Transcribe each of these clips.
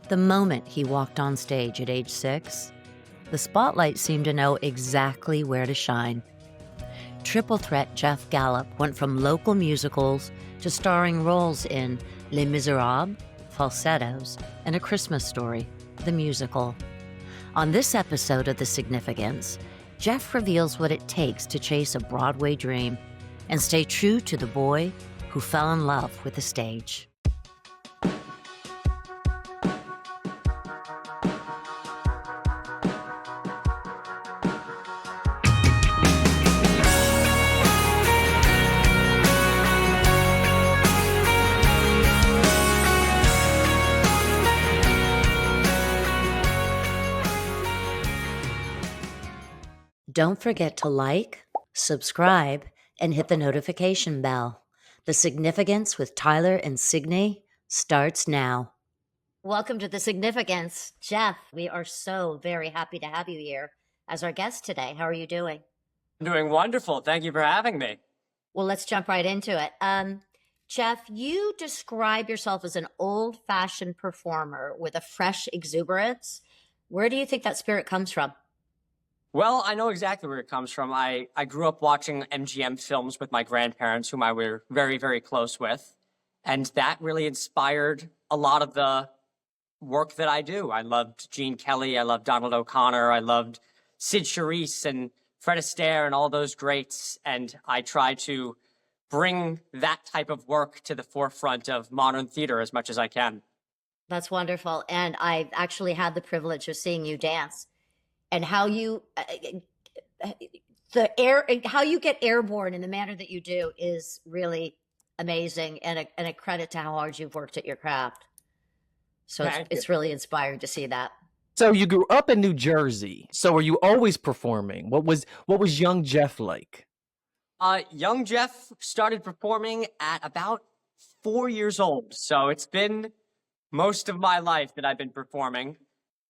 The moment he walked on stage at age 6, the spotlight seemed to know exactly where to shine. Triple threat Jeff Gallup went from local musicals to starring roles in Les Misérables, Falsettos, and A Christmas Story, the musical. On this episode of The Significance, Jeff reveals what it takes to chase a Broadway dream and stay true to the boy who fell in love with the stage. Don't forget to like, subscribe, and hit the notification bell. The Significance with Tyler and Signy starts now. Welcome to The Significance. Jeff, we are so very happy to have you here as our guest today. How are you doing? I'm doing wonderful. Thank you for having me. Well, let's jump right into it. Jeff, you describe yourself as an old-fashioned performer with a fresh exuberance. Where do you think that spirit comes from? Well, I know exactly where it comes from. I grew up watching MGM films with my grandparents, whom I were very, very close with. And that really inspired a lot of the work that I do. I loved Gene Kelly. I loved Donald O'Connor. I loved Sid Charisse and Fred Astaire and all those greats. And I try to bring that type of work to the forefront of modern theater as much as I can. That's wonderful. And I've actually had the privilege of seeing you dance. And how you how you get airborne in the manner that you do is really amazing, and a credit to how hard you've worked at your craft. So it's really inspiring to see that. So you grew up in New Jersey. So were you always performing? What was young Jeff like? Young Jeff started performing at about 4 years old. So it's been most of my life that I've been performing.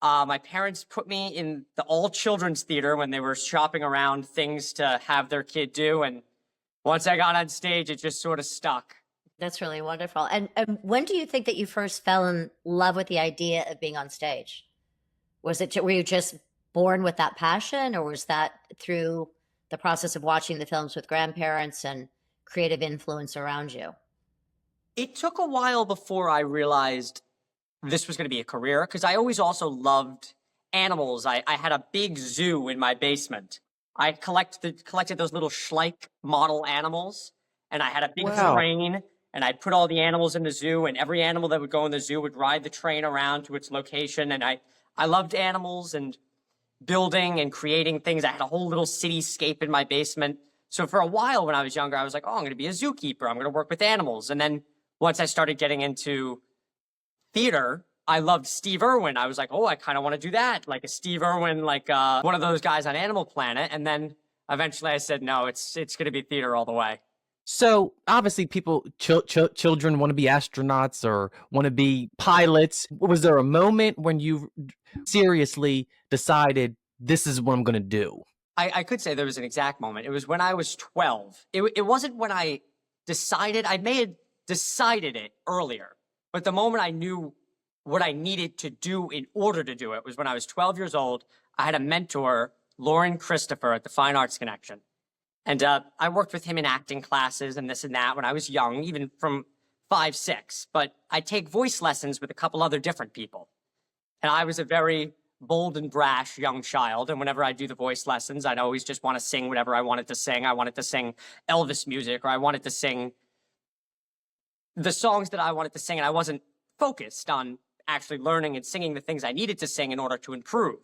My parents put me in the all-children's theater when they were shopping around things to have their kid do. And once I got on stage, it just sort of stuck. That's really wonderful. And when do you think that you first fell in love with the idea of being on stage? Were you just born with that passion, or was that through the process of watching the films with grandparents and creative influence around you? It took a while before I realized this was going to be a career, because I always also loved animals. I had a big zoo in my basement. I collected those little Schleich model animals, and I had a big train, and I'd put all the animals in the zoo, and every animal that would go in the zoo would ride the train around to its location. And I loved animals and building and creating things. I had a whole little cityscape in my basement. So for a while when I was younger, I was like, oh, I'm going to be a zookeeper. I'm going to work with animals. And then once I started getting into theater, I loved Steve Irwin. I was like, oh, I kind of want to do that. Like a Steve Irwin, like one of those guys on Animal Planet. And then eventually I said, no, it's going to be theater all the way. So obviously children want to be astronauts or want to be pilots. Was there a moment when you seriously decided this is what I'm going to do? I could say there was an exact moment. It was when I was 12. It wasn't when I decided. I may have decided it earlier. But the moment I knew what I needed to do in order to do it was when I was 12 years old. I had a mentor, Lauren Christopher, at the Fine Arts Connection. And I worked with him in acting classes and this and that when I was young, even from 5, 6. But I take voice lessons with a couple other different people. And I was a very bold and brash young child. And whenever I do the voice lessons, I'd always just want to sing whatever I wanted to sing. I wanted to sing Elvis music, or I wanted to sing the songs that I wanted to sing, and I wasn't focused on actually learning and singing the things I needed to sing in order to improve.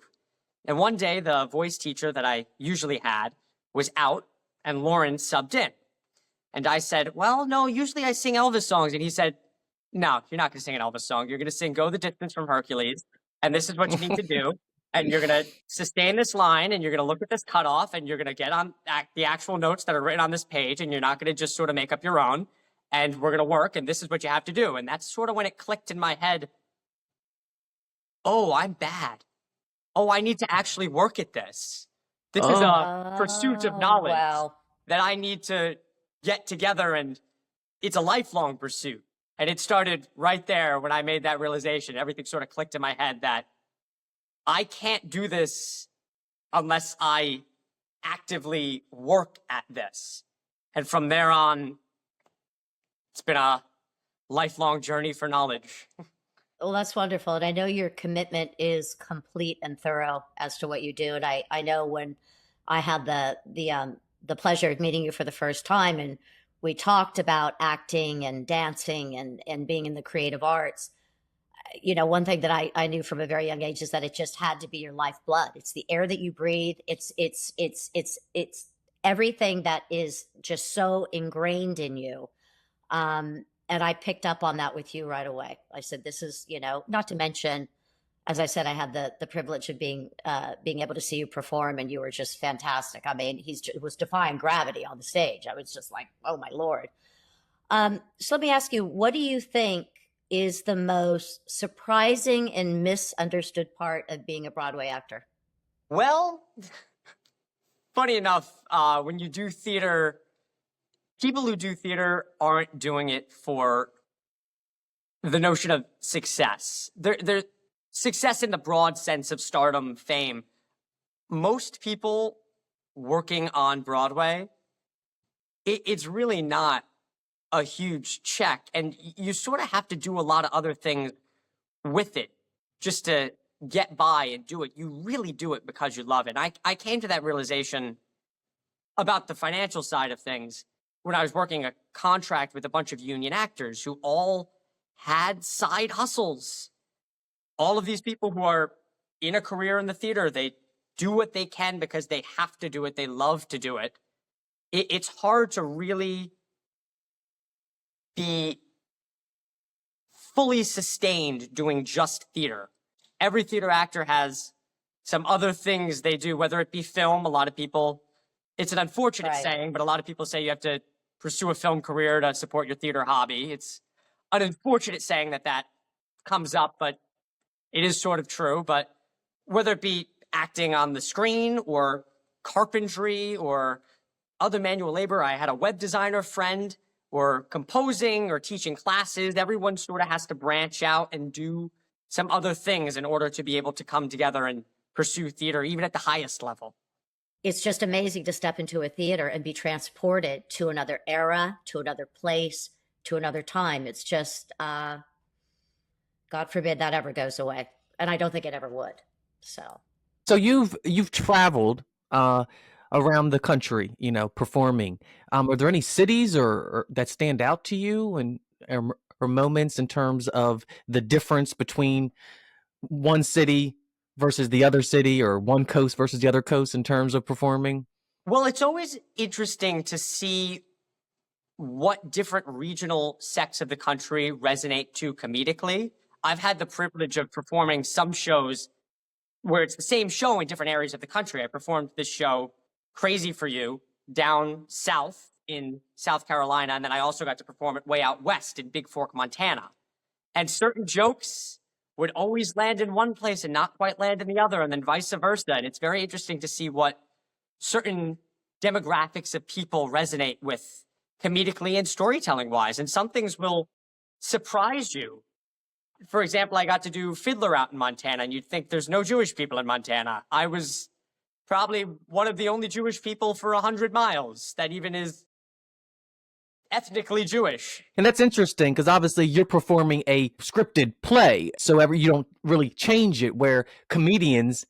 And one day, the voice teacher that I usually had was out, and Lauren subbed in. And I said, well, no, usually I sing Elvis songs. And he said, no, you're not going to sing an Elvis song. You're going to sing Go the Distance from Hercules, and this is what you need to do. And you're going to sustain this line, and you're going to look at this cutoff, and you're going to get on the actual notes that are written on this page, and you're not going to just sort of make up your own. And we're going to work, and this is what you have to do. And that's sort of when it clicked in my head. Oh, I'm bad. Oh, I need to actually work at this. This is a pursuit of knowledge that I need to get together, and it's a lifelong pursuit. And it started right there when I made that realization. Everything sort of clicked in my head that I can't do this unless I actively work at this. And from there on, it's been a lifelong journey for knowledge. Well, that's wonderful. And I know your commitment is complete and thorough as to what you do. And I know when I had the pleasure of meeting you for the first time and we talked about acting and dancing and being in the creative arts, you know, one thing that I knew from a very young age is that it just had to be your lifeblood. It's the air that you breathe. It's everything that is just so ingrained in you. And I picked up on that with you right away. I said, this is, you know, not to mention, as I said, I had the privilege of being able to see you perform, and you were just fantastic. I mean, it was defying gravity on the stage. I was just like, oh my Lord. So let me ask you, what do you think is the most surprising and misunderstood part of being a Broadway actor? Well, funny enough, when you do theater, people who do theater aren't doing it for the notion of success. They're success in the broad sense of stardom, fame. Most people working on Broadway, it's really not a huge check. And you sort of have to do a lot of other things with it just to get by and do it. You really do it because you love it. I came to that realization about the financial side of things when I was working a contract with a bunch of union actors who all had side hustles. All of these people who are in a career in the theater, they do what they can because they have to do it. They love to do it. It's hard to really be fully sustained doing just theater. Every theater actor has some other things they do, whether it be film. A lot of people, it's an unfortunate saying, but a lot of people say you have to pursue a film career to support your theater hobby. It's an unfortunate saying that comes up, but it is sort of true. But whether it be acting on the screen or carpentry or other manual labor, I had a web designer friend, or composing or teaching classes. Everyone sort of has to branch out and do some other things in order to be able to come together and pursue theater, even at the highest level. It's just amazing to step into a theater and be transported to another era, to another place, to another time. It's just, God forbid that ever goes away. And I don't think it ever would. So you've traveled around the country, you know, performing. Are there any cities or that stand out to you, and or moments in terms of the difference between one city versus the other city, or one coast versus the other coast in terms of performing? Well, it's always interesting to see what different regional sects of the country resonate to comedically. I've had the privilege of performing some shows where it's the same show in different areas of the country. I performed this show, Crazy for You, down south in South Carolina, and then I also got to perform it way out west in Big Fork, Montana. And certain jokes would always land in one place and not quite land in the other, and then vice versa. And it's very interesting to see what certain demographics of people resonate with comedically and storytelling-wise. And some things will surprise you. For example, I got to do Fiddler out in Montana, and you'd think there's no Jewish people in Montana. I was probably one of the only Jewish people for 100 miles that even is ethnically Jewish. And that's interesting because obviously you're performing a scripted play, so you don't really change it, where comedians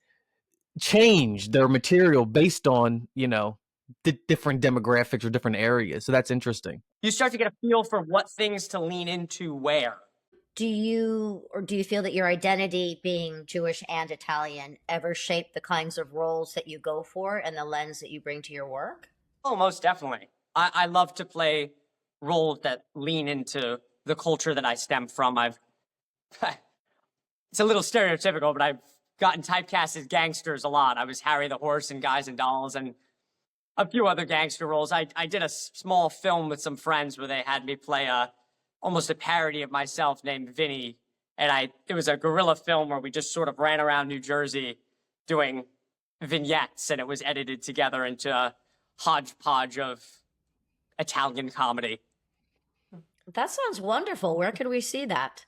change their material based on, you know, the different demographics or different areas. So that's interesting. You start to get a feel for what things to lean into where. do you feel that your identity being Jewish and Italian ever shaped the kinds of roles that you go for and the lens that you bring to your work? Oh, most definitely. I love to play roles that lean into the culture that I stem from. It's a little stereotypical, but I've gotten typecast as gangsters a lot. I was Harry the Horse in Guys and Dolls and a few other gangster roles. I did a small film with some friends where they had me play almost a parody of myself named Vinny. And it was a guerrilla film where we just sort of ran around New Jersey doing vignettes, and it was edited together into a hodgepodge of Italian comedy. That sounds wonderful. Where can we see that?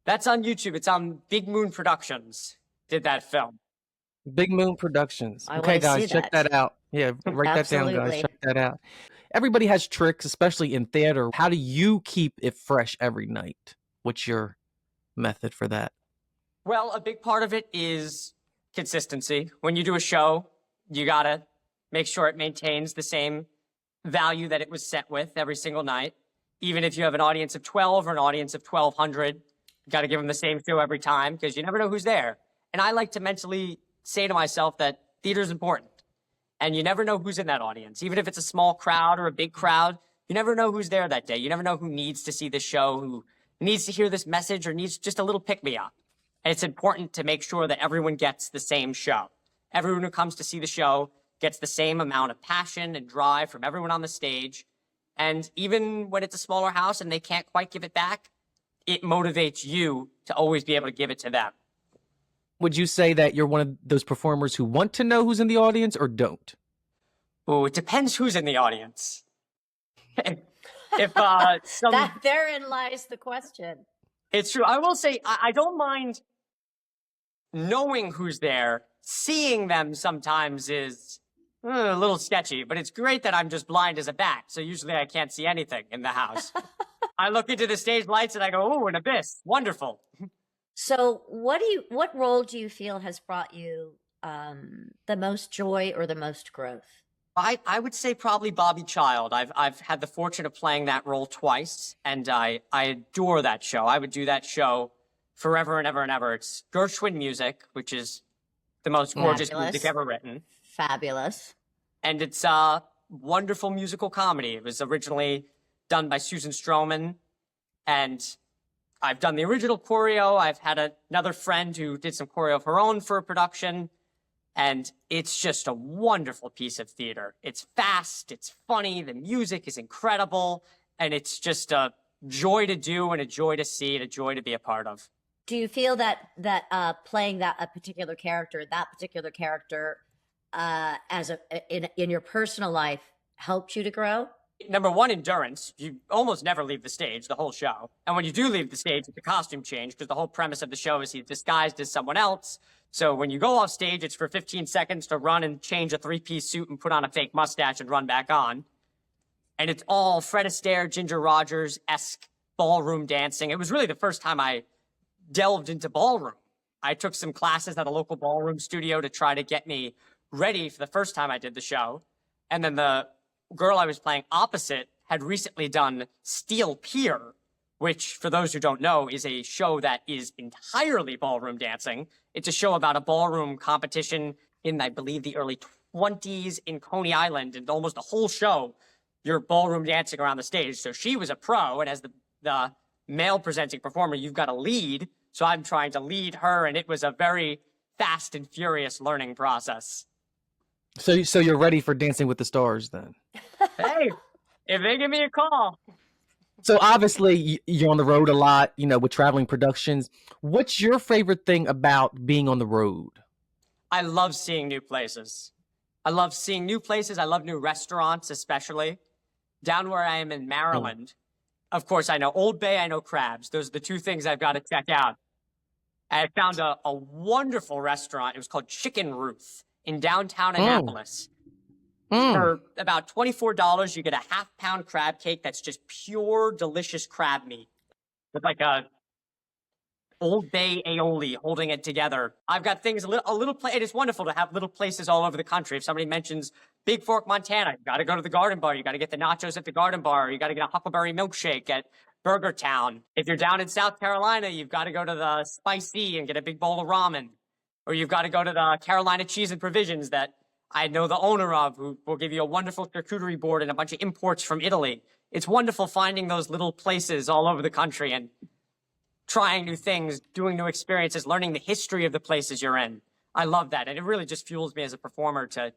That's on YouTube. It's on Big Moon Productions. Did that film. Big Moon Productions. I Okay, want to see guys, check that. that out. Yeah, write that down, guys. Absolutely. Check that out. Everybody has tricks, especially in theater. How do you keep it fresh every night? What's your method for that? Well, a big part of it is consistency. When you do a show, you got to make sure it maintains the same value that it was set with every single night. Even if you have an audience of 12 or an audience of 1,200, you got to give them the same show every time because you never know who's there. And I like to mentally say to myself that theater is important and you never know who's in that audience. Even if it's a small crowd or a big crowd, you never know who's there that day. You never know who needs to see the show, who needs to hear this message or needs just a little pick-me-up. And it's important to make sure that everyone gets the same show. Everyone who comes to see the show gets the same amount of passion and drive from everyone on the stage. And even when it's a smaller house and they can't quite give it back, it motivates you to always be able to give it to them. Would you say that you're one of those performers who want to know who's in the audience or don't? Oh, it depends who's in the audience. if some, Therein lies the question. It's true. I will say I don't mind knowing who's there. Seeing them sometimes is a little sketchy, but it's great that I'm just blind as a bat. So usually I can't see anything in the house. I look into the stage lights and I go, oh, an abyss. Wonderful. So what role do you feel has brought you the most joy or the most growth? I would say probably Bobby Child. I've had the fortune of playing that role twice, and I adore that show. I would do that show forever and ever and ever. It's Gershwin music, which is the most gorgeous music ever written. Fabulous. And it's a wonderful musical comedy. It was originally done by Susan Stroman, and I've done the original choreo. I've had another friend who did some choreo of her own for a production. And it's just a wonderful piece of theater. It's fast, it's funny, the music is incredible, and it's just a joy to do and a joy to see and a joy to be a part of. Do you feel that playing a particular character as in your personal life helped you to grow? Number one, endurance. You almost never leave the stage the whole show. And when you do leave the stage, it's a costume change because the whole premise of the show is he's disguised as someone else. So when you go off stage, it's for 15 seconds to run and change a three-piece suit and put on a fake mustache and run back on. And it's all Fred Astaire, Ginger Rogers-esque ballroom dancing. It was really the first time I delved into ballroom. I took some classes at a local ballroom studio to try to get me ready for the first time I did the show. And then the girl I was playing opposite had recently done Steel Pier, which, for those who don't know, is a show that is entirely ballroom dancing. It's a show about a ballroom competition in, I believe, the early 20s in Coney Island, and almost the whole show, you're ballroom dancing around the stage. So she was a pro, and as the male presenting performer, you've got to lead. So I'm trying to lead her, and it was a very fast and furious learning process. So you're ready for Dancing with the Stars then? Hey, if they give me a call. So obviously you're on the road a lot, with traveling productions. What's your favorite thing about being on the road? I love seeing new places. I love seeing new places. I love new restaurants, especially. Down where I am in Maryland, of course, I know Old Bay, I know Crabs. Those are the two things I've got to check out. I found a wonderful restaurant. It was called Chicken Ruth in downtown Annapolis. For about $24, you get a half-pound crab cake that's just pure, delicious crab meat with like a Old Bay aioli holding it together. I've got things it is wonderful to have little places all over the country. If somebody mentions Big Fork, Montana, you got to go to the Garden Bar. You got to get the nachos at the Garden Bar. You got to get a Huckleberry milkshake at Burger Town. If you're down in South Carolina, you've got to go to the Spicy and get a big bowl of ramen. Or you've got to go to the Carolina Cheese and Provisions that I know the owner of, who will give you a wonderful charcuterie board and a bunch of imports from Italy. It's wonderful finding those little places all over the country and trying new things, doing new experiences, learning the history of the places you're in. I love that. And it really just fuels me as a performer to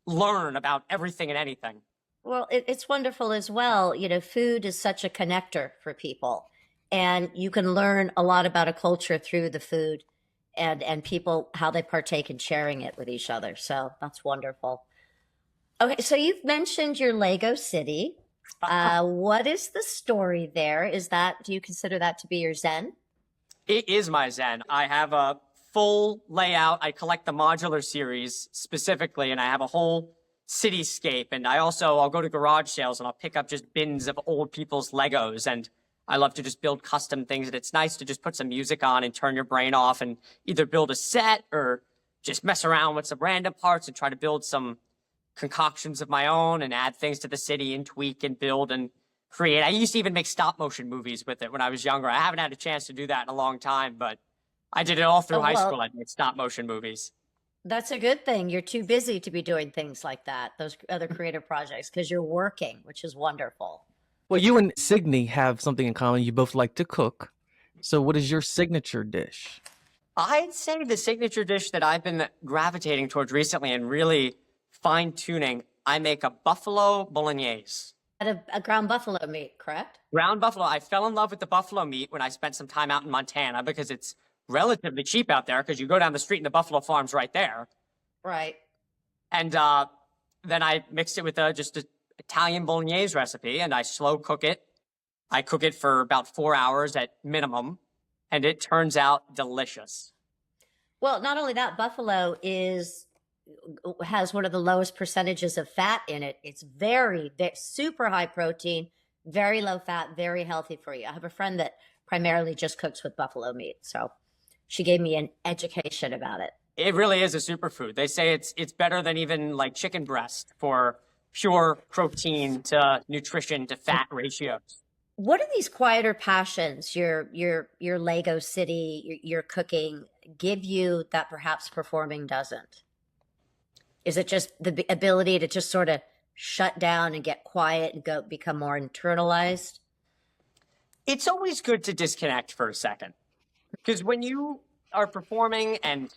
learn about everything and anything. Well, it's wonderful as well. Food is such a connector for people, and you can learn a lot about a culture through the food. And people, how they partake in sharing it with each other. So that's wonderful. Okay, so you've mentioned your Lego city. What is the story there? Do you consider that to be your Zen? It is my Zen. I have a full layout. I collect the modular series specifically, and I have a whole cityscape. And I'll go to garage sales and I'll pick up just bins of old people's Legos. And I love to just build custom things. And it's nice to just put some music on and turn your brain off and either build a set or just mess around with some random parts and try to build some concoctions of my own and add things to the city and tweak and build and create. I used to even make stop motion movies with it when I was younger. I haven't had a chance to do that in a long time, but I did it all through high school. I made stop motion movies. That's a good thing. You're too busy to be doing things like that, those other creative projects, because you're working, which is wonderful. Well, you and Signy have something in common. You both like to cook. So what is your signature dish? I'd say the signature dish that I've been gravitating towards recently and really fine-tuning, I make a buffalo bolognese. A ground buffalo meat, correct? Ground buffalo. I fell in love with the buffalo meat when I spent some time out in Montana because it's relatively cheap out there because you go down the street and the buffalo farm's right there. Right. And then I mixed it with just an Italian bolognese recipe and I slow cook it. I cook it for about 4 hours at minimum, and it turns out delicious. Well, not only that, buffalo has one of the lowest percentages of fat in it. It's very super high protein, very low fat, very healthy for you. I have a friend that primarily just cooks with buffalo meat, so she gave me an education about it. It really is a superfood. They say it's better than even like chicken breast for pure protein to nutrition to fat ratios. What are these quieter passions, your Lego city, your cooking, give you that perhaps performing doesn't? Is it just the ability to just sort of shut down and get quiet and become more internalized? It's always good to disconnect for a second. Because when you are performing and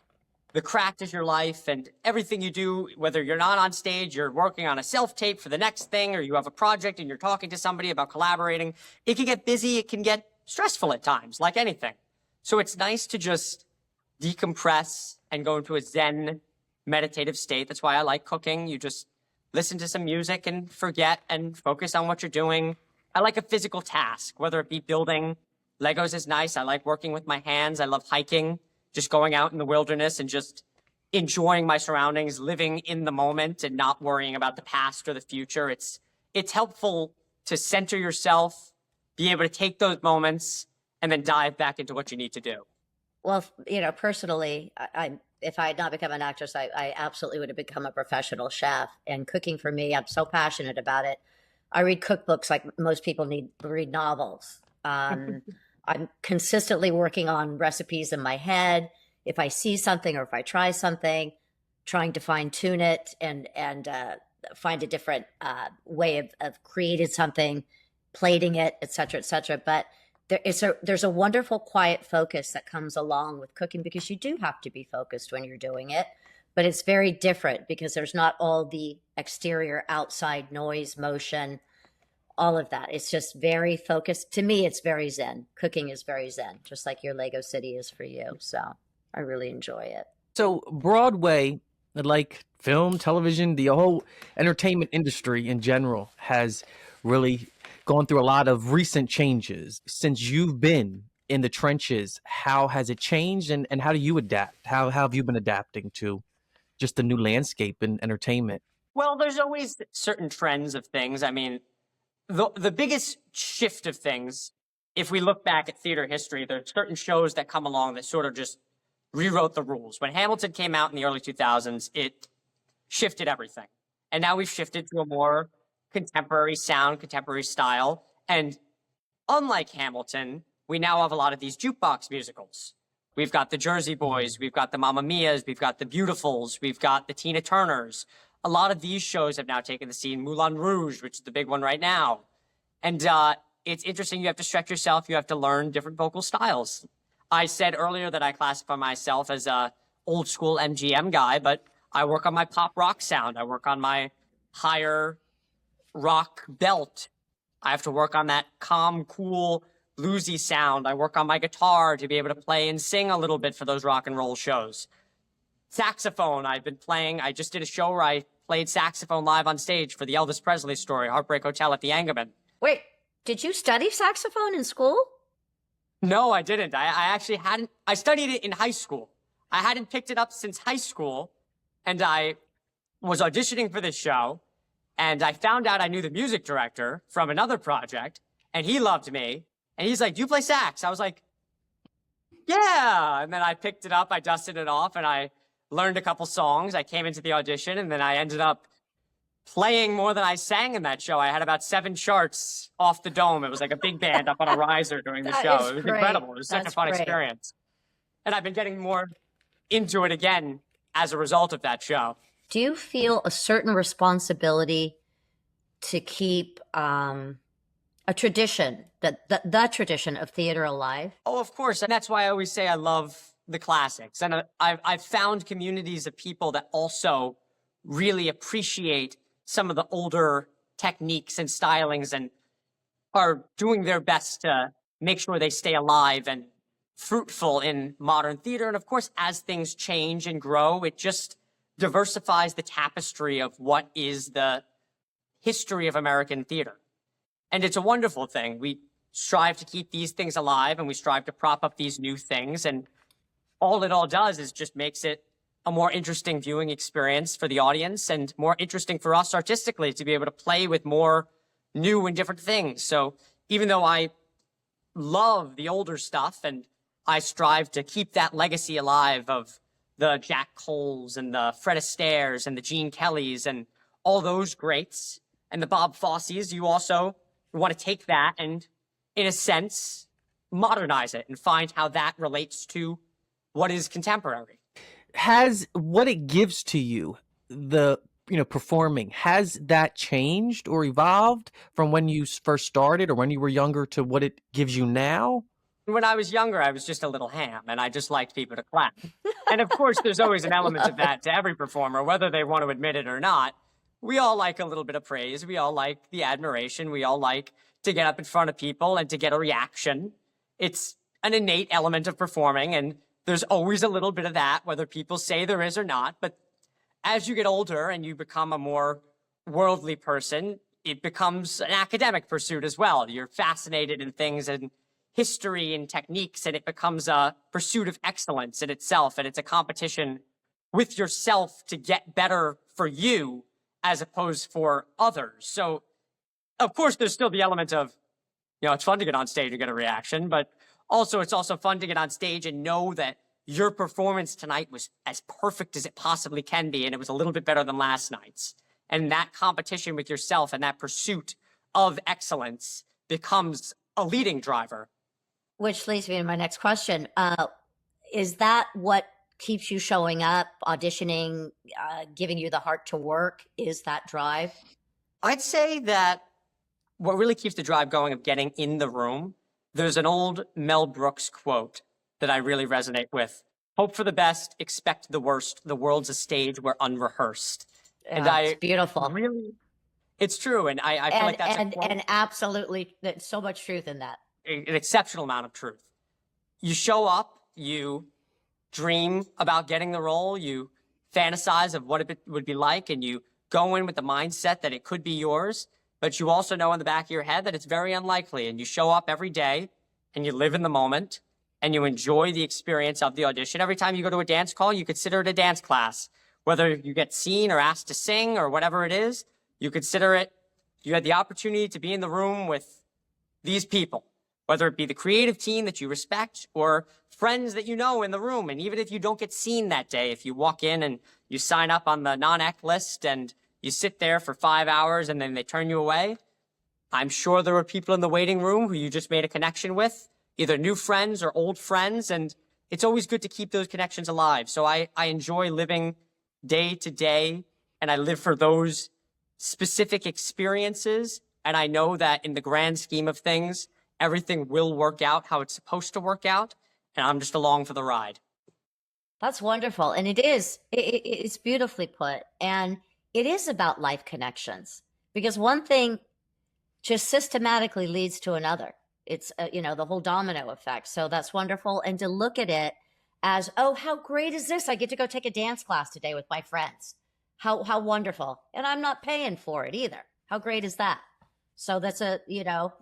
the craft is your life and everything you do, whether you're not on stage, you're working on a self-tape for the next thing, or you have a project and you're talking to somebody about collaborating, it can get busy, it can get stressful at times, like anything. So it's nice to just decompress and go into a Zen meditative state. That's why I like cooking. You just listen to some music and forget and focus on what you're doing. I like a physical task, whether it be building. Legos is nice. I like working with my hands. I love hiking, just going out in the wilderness and just enjoying my surroundings, living in the moment and not worrying about the past or the future. It's helpful to center yourself, be able to take those moments and then dive back into what you need to do. Well, personally, if I had not become an actress, I absolutely would have become a professional chef. And cooking for me, I'm so passionate about it. I read cookbooks like most people read novels. I'm consistently working on recipes in my head. If I see something or if I try something, trying to fine tune it and find a different way of creating something, plating it, et cetera, et cetera. But there's a wonderful quiet focus that comes along with cooking because you do have to be focused when you're doing it. But it's very different because there's not all the exterior outside noise, motion, all of that. It's just very focused. To me, it's very Zen. Cooking is very Zen, just like your Lego city is for you. So I really enjoy it. So Broadway, like film, television, the whole entertainment industry in general has really gone through a lot of recent changes. Since you've been in the trenches, how has it changed and how do you adapt? How have you been adapting to just the new landscape in entertainment? Well, there's always certain trends of things. I mean, the biggest shift of things, if we look back at theater history, there's certain shows that come along that sort of just rewrote the rules. When Hamilton came out in the early 2000s, it shifted everything. And now we've shifted to a more contemporary sound, contemporary style. And unlike Hamilton, we now have a lot of these jukebox musicals. We've got the Jersey Boys, we've got the Mamma Mias, we've got the Beautifuls, we've got the Tina Turners. A lot of these shows have now taken the scene. Moulin Rouge, which is the big one right now. And it's interesting. You have to stretch yourself. You have to learn different vocal styles. I said earlier that I classify myself as a old school MGM guy, but I work on my pop rock sound. I work on my higher rock belt. I have to work on that calm, cool, bluesy sound. I work on my guitar to be able to play and sing a little bit for those rock and roll shows. Saxophone, I've been playing. I just did a show where I played saxophone live on stage for the Elvis Presley story, Heartbreak Hotel at the Engelman. Wait, did you study saxophone in school? No, I didn't. I actually hadn't. I studied it in high school. I hadn't picked it up since high school, and I was auditioning for this show, and I found out I knew the music director from another project, and he loved me, and he's like, "Do you play sax?" I was like, "Yeah." And then I picked it up, I dusted it off, and I learned a couple songs. I came into the audition, and then I ended up playing more than I sang in that show. I had about 7 charts off the dome. It was like a big band up on a riser during the show. It was incredible. It was such a fun experience. And I've been getting more into it again as a result of that show. Do you feel a certain responsibility to keep a tradition, the tradition of theater alive? Oh, of course. And that's why I always say I love the classics. And I've found communities of people that also really appreciate some of the older techniques and stylings and are doing their best to make sure they stay alive and fruitful in modern theater. And of course, as things change and grow, it just diversifies the tapestry of what is the history of American theater. And it's a wonderful thing. We strive to keep these things alive, and we strive to prop up these new things. And all it all does is just makes it a more interesting viewing experience for the audience and more interesting for us artistically to be able to play with more new and different things. So even though I love the older stuff and I strive to keep that legacy alive of the Jack Coles and the Fred Astaire's and the Gene Kellys and all those greats and the Bob Fosse's, you also want to take that and, in a sense, modernize it and find how that relates to what is contemporary. Has what it gives to you, the performing, has that changed or evolved from when you first started or when you were younger to what it gives you now? When I was younger, I was just a little ham, and I just liked people to clap. And of course, there's always an element of that to every performer, whether they want to admit it or not. We all like a little bit of praise. We all like the admiration. We all like to get up in front of people and to get a reaction. It's an innate element of performing, and there's always a little bit of that, whether people say there is or not. But as you get older and you become a more worldly person, it becomes an academic pursuit as well. You're fascinated in things and history and techniques, and it becomes a pursuit of excellence in itself. And it's a competition with yourself to get better for you as opposed for others. So, of course, there's still the element of, it's fun to get on stage and get a reaction, but also, it's also fun to get on stage and know that your performance tonight was as perfect as it possibly can be, and it was a little bit better than last night's. And that competition with yourself and that pursuit of excellence becomes a leading driver. Which leads me to my next question. Is that what keeps you showing up, auditioning, giving you the heart to work? Is that drive? I'd say that what really keeps the drive going of getting in the room, there's an old Mel Brooks quote that I really resonate with. Hope for the best, expect the worst. The world's a stage we're unrehearsed. Yeah, it's beautiful. Really, it's true. And I feel like that's and absolutely, there's so much truth in that. An exceptional amount of truth. You show up, you dream about getting the role, you fantasize of what it would be like, and you go in with the mindset that it could be yours, but you also know in the back of your head that it's very unlikely. And you show up every day and you live in the moment and you enjoy the experience of the audition. Every time you go to a dance call, you consider it a dance class. Whether you get seen or asked to sing or whatever it is, you consider it, you had the opportunity to be in the room with these people, whether it be the creative team that you respect or friends that you know in the room. And even if you don't get seen that day, if you walk in and you sign up on the non-act list and you sit there for 5 hours and then they turn you away, I'm sure there were people in the waiting room who you just made a connection with, either new friends or old friends. And it's always good to keep those connections alive. So I enjoy living day to day, and I live for those specific experiences. And I know that in the grand scheme of things, everything will work out how it's supposed to work out. And I'm just along for the ride. That's wonderful. And it is, it's beautifully put. And it is about life connections, because one thing just systematically leads to another. It's, the whole domino effect. So that's wonderful. And to look at it as, oh, how great is this? I get to go take a dance class today with my friends. How wonderful. And I'm not paying for it either. How great is that? So that's a,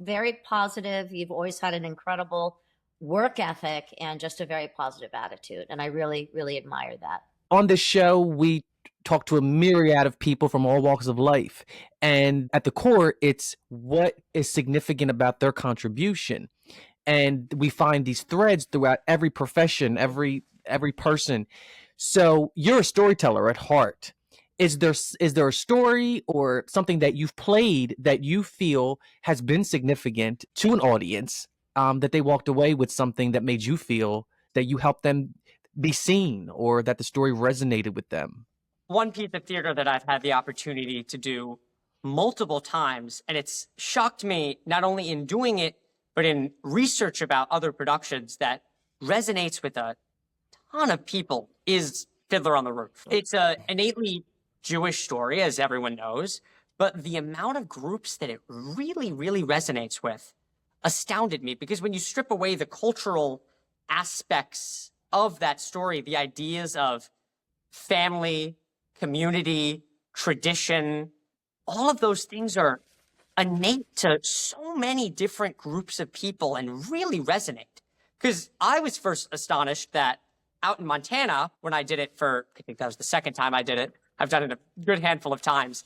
very positive. You've always had an incredible work ethic and just a very positive attitude. And I really, really admire that. On this show, we talk to a myriad of people from all walks of life. And at the core, it's what is significant about their contribution. And we find these threads throughout every profession, every person. So you're a storyteller at heart. Is there a story or something that you've played that you feel has been significant to an audience, that they walked away with something that made you feel that you helped them be seen or that the story resonated with them? One piece of theater that I've had the opportunity to do multiple times, and it's shocked me not only in doing it, but in research about other productions that resonates with a ton of people, is Fiddler on the Roof. It's a innately Jewish story, as everyone knows, but the amount of groups that it really, really resonates with astounded me, because when you strip away the cultural aspects of that story, the ideas of family, community, tradition, all of those things are innate to so many different groups of people and really resonate. Because I was first astonished that out in Montana, when I did it for, I think that was the second time I did it, I've done it a good handful of times,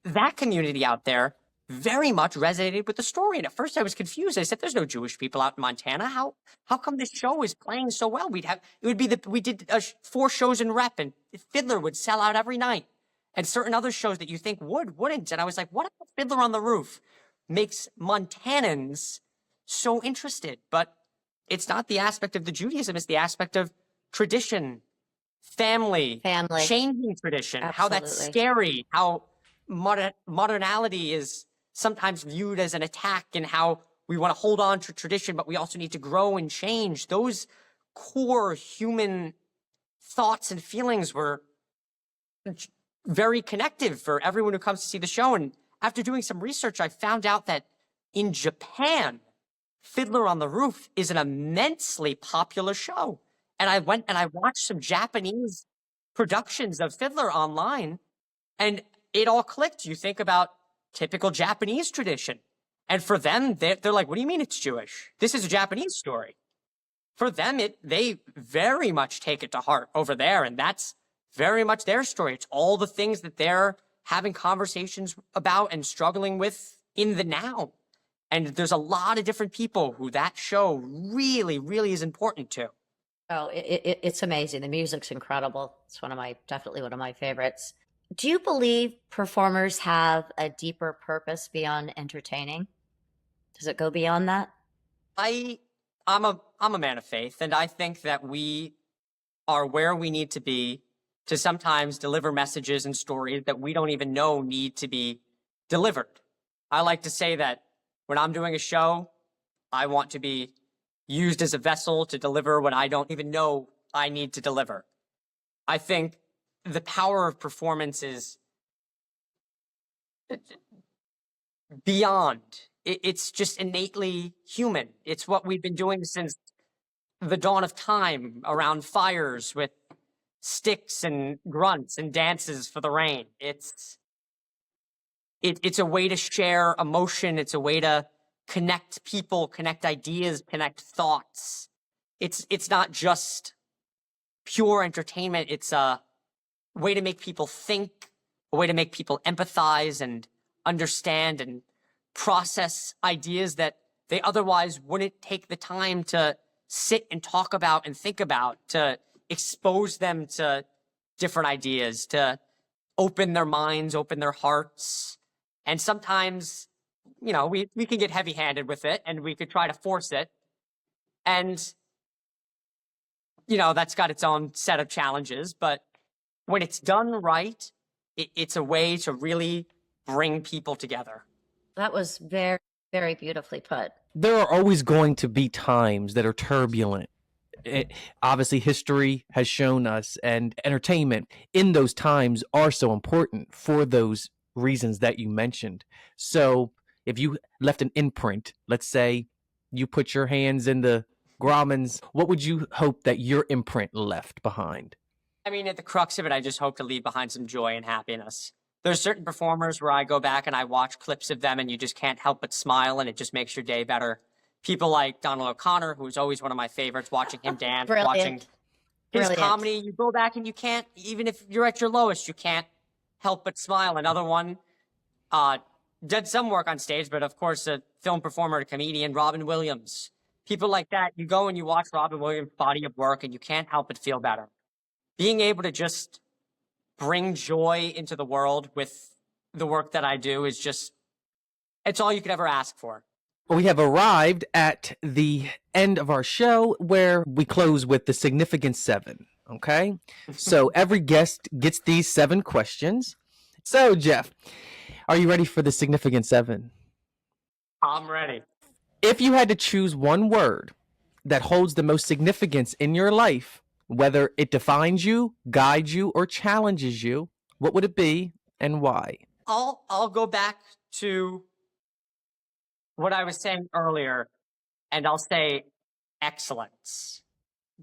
that community out there very much resonated with the story. And at first I was confused. I said, there's no Jewish people out in Montana. How come this show is playing so well? We did 4 shows in rep, and Fiddler would sell out every night. And certain other shows that you think wouldn't. And I was like, what about Fiddler on the Roof makes Montanans so interested? But it's not the aspect of the Judaism, it's the aspect of tradition, family. Changing tradition, Absolutely. How that's scary, how modernality is sometimes viewed as an attack, and how we want to hold on to tradition, but we also need to grow and change. Those core human thoughts and feelings were very connective for everyone who comes to see the show. And after doing some research, I found out that in Japan, Fiddler on the Roof is an immensely popular show. And I went and I watched some Japanese productions of Fiddler online, and it all clicked. You think about typical Japanese tradition. And for them, they're like, what do you mean it's Jewish? This is a Japanese story. For them, they very much take it to heart over there, and that's very much their story. It's all the things that they're having conversations about and struggling with in the now. And there's a lot of different people who that show really, really is important to. Oh, it's amazing. The music's incredible. It's definitely one of my favorites. Do you believe performers have a deeper purpose beyond entertaining? Does it go beyond that? I'm a man of faith, and I think that we are where we need to be to sometimes deliver messages and stories that we don't even know need to be delivered. I like to say that when I'm doing a show, I want to be used as a vessel to deliver what I don't even know I need to deliver. I think the power of performance is beyond. It's just innately human. It's what we've been doing since the dawn of time, around fires with sticks and grunts and dances for the rain. It's a way to share emotion. It's a way to connect people, connect ideas, connect thoughts. It's not just pure entertainment. It's a way to make people think, a way to make people empathize and understand and process ideas that they otherwise wouldn't take the time to sit and talk about and think about, to expose them to different ideas, to open their minds, open their hearts. And sometimes, we can get heavy-handed with it, and we could try to force it. And, that's got its own set of challenges. But when it's done right, it's a way to really bring people together. That was very, very beautifully put. There are always going to be times that are turbulent. Obviously, history has shown us, and entertainment in those times are so important for those reasons that you mentioned. So if you left an imprint, let's say you put your hands in the Grauman's, what would you hope that your imprint left behind? I mean, at the crux of it, I just hope to leave behind some joy and happiness. There's certain performers where I go back and I watch clips of them and you just can't help but smile and it just makes your day better. People like Donald O'Connor, who's always one of my favorites, watching him dance, watching his comedy. You go back and you can't, even if you're at your lowest, you can't help but smile. Another one, did some work on stage, but of course, a film performer, a comedian, Robin Williams. People like that, you go and you watch Robin Williams' body of work and you can't help but feel better. Being able to just bring joy into the world with the work that I do is just, it's all you could ever ask for. We have arrived at the end of our show where we close with the significant 7. Okay. So every guest gets these 7 questions. So, Jeff, are you ready for the significant 7? I'm ready. If you had to choose one word that holds the most significance in your life, whether it defines you, guides you, or challenges you, what would it be and why? I'll go back to what I was saying earlier, and I'll say excellence.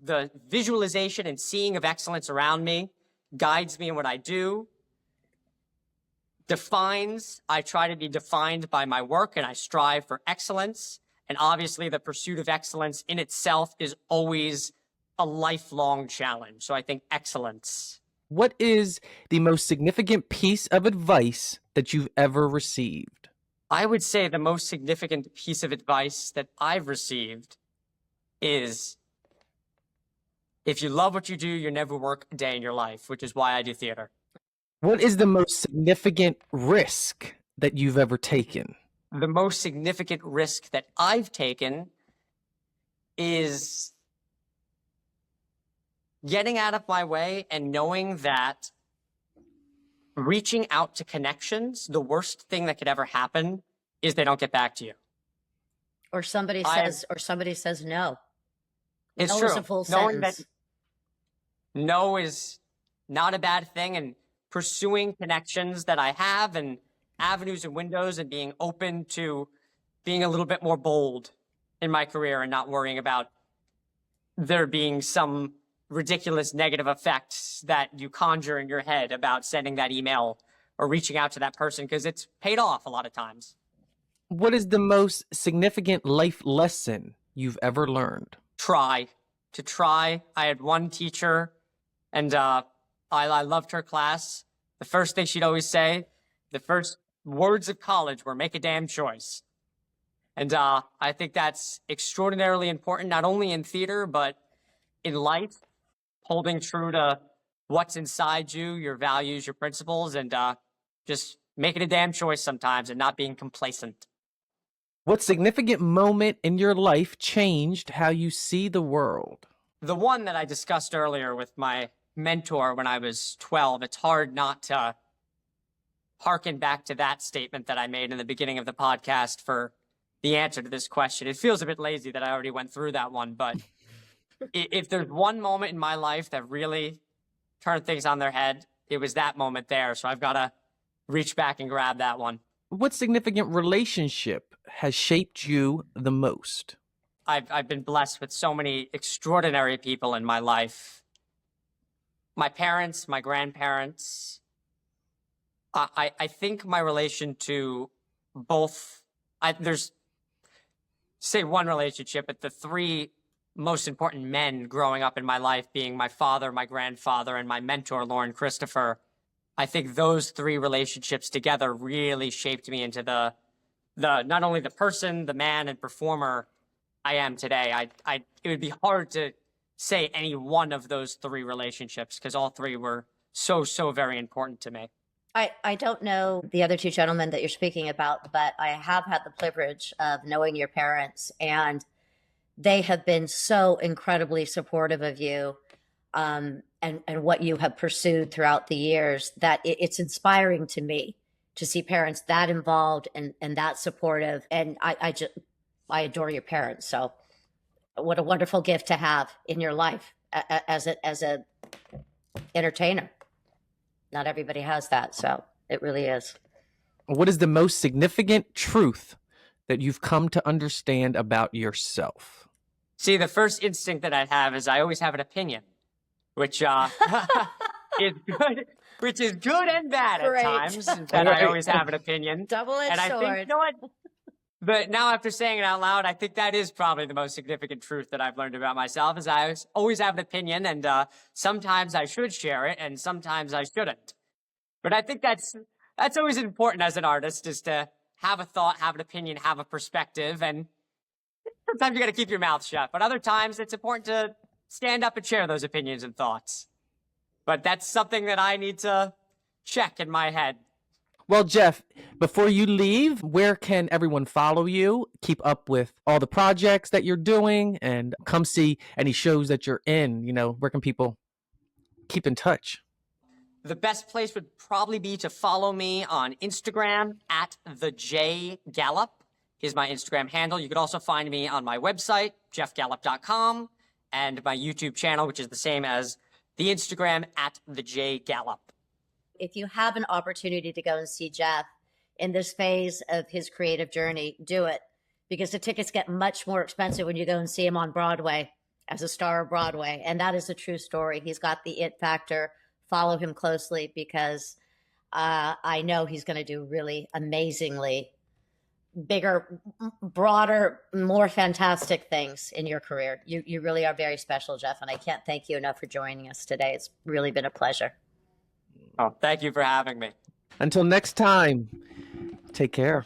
The visualization and seeing of excellence around me guides me in what I do, defines. I try to be defined by my work, and I strive for excellence. And obviously, the pursuit of excellence in itself is always a lifelong challenge. So I think excellence. What is the most significant piece of advice that you've ever received? I would say the most significant piece of advice that I've received is, if you love what you do, you never work a day in your life, which is why I do theater. What is the most significant risk that you've ever taken? The most significant risk that I've taken is getting out of my way and knowing that reaching out to connections, the worst thing that could ever happen is they don't get back to you. Or somebody says no. It's no true. Is a full Knowing sentence. that no is not a bad thing, and pursuing connections that I have and avenues and windows and being open to being a little bit more bold in my career and not worrying about there being some ridiculous negative effects that you conjure in your head about sending that email or reaching out to that person, because it's paid off a lot of times. What is the most significant life lesson you've ever learned? Try. I had one teacher, and I loved her class. The first thing she'd always say, the first words of college were, make a damn choice. And I think that's extraordinarily important, not only in theater, but in life, holding true to what's inside you, your values, your principles, and just making a damn choice sometimes and not being complacent. What significant moment in your life changed how you see the world? The one that I discussed earlier with my mentor when I was 12, it's hard not to harken back to that statement that I made in the beginning of the podcast for the answer to this question. It feels a bit lazy that I already went through that one, but if there's one moment in my life that really turned things on their head, it was that moment there. So I've got to reach back and grab that one. What significant relationship has shaped you the most? I've been blessed with so many extraordinary people in my life. My parents, my grandparents. I think my relation to both, there's, say one relationship, but the 3 most important men growing up in my life being my father, my grandfather, and my mentor, Lauren Christopher. I think those 3 relationships together really shaped me into the not only the person, the man, and performer I am today. It would be hard to say any one of those 3 relationships because all 3 were so very important to me. I don't know the other 2 gentlemen that you're speaking about, but I have had the privilege of knowing your parents, and they have been so incredibly supportive of you and what you have pursued throughout the years that it's inspiring to me to see parents that involved and that supportive. And I adore your parents. So what a wonderful gift to have in your life as a entertainer. Not everybody has that. So it really is. What is the most significant truth that you've come to understand about yourself? See, the first instinct that I have is I always have an opinion. which is good, which is good and bad Great. at times. That I always have an opinion. Double-edged and I sword. think, you know what? But now after saying it out loud, I think that is probably the most significant truth that I've learned about myself is I always have an opinion, and sometimes I should share it and sometimes I shouldn't. But I think that's always important as an artist, is to have a thought, have an opinion, have a perspective, and sometimes you got to keep your mouth shut. But other times it's important to stand up and share those opinions and thoughts. But that's something that I need to check in my head. Well, Jeff, before you leave, where can everyone follow you, keep up with all the projects that you're doing, and come see any shows that you're in? You know, where can people keep in touch? The best place would probably be to follow me on Instagram at @thejgallup is my Instagram handle. You could also find me on my website, jeffgallup.com, and my YouTube channel, which is the same as the Instagram at @thejgallup. If you have an opportunity to go and see Jeff in this phase of his creative journey, do it, because the tickets get much more expensive when you go and see him on Broadway as a star of Broadway. And that is a true story. He's got the it factor. Follow him closely, because I know he's going to do really amazingly bigger, broader, more fantastic things in your career. You really are very special, Jeff. And I can't thank you enough for joining us today. It's really been a pleasure. Oh, thank you for having me. Until next time, take care.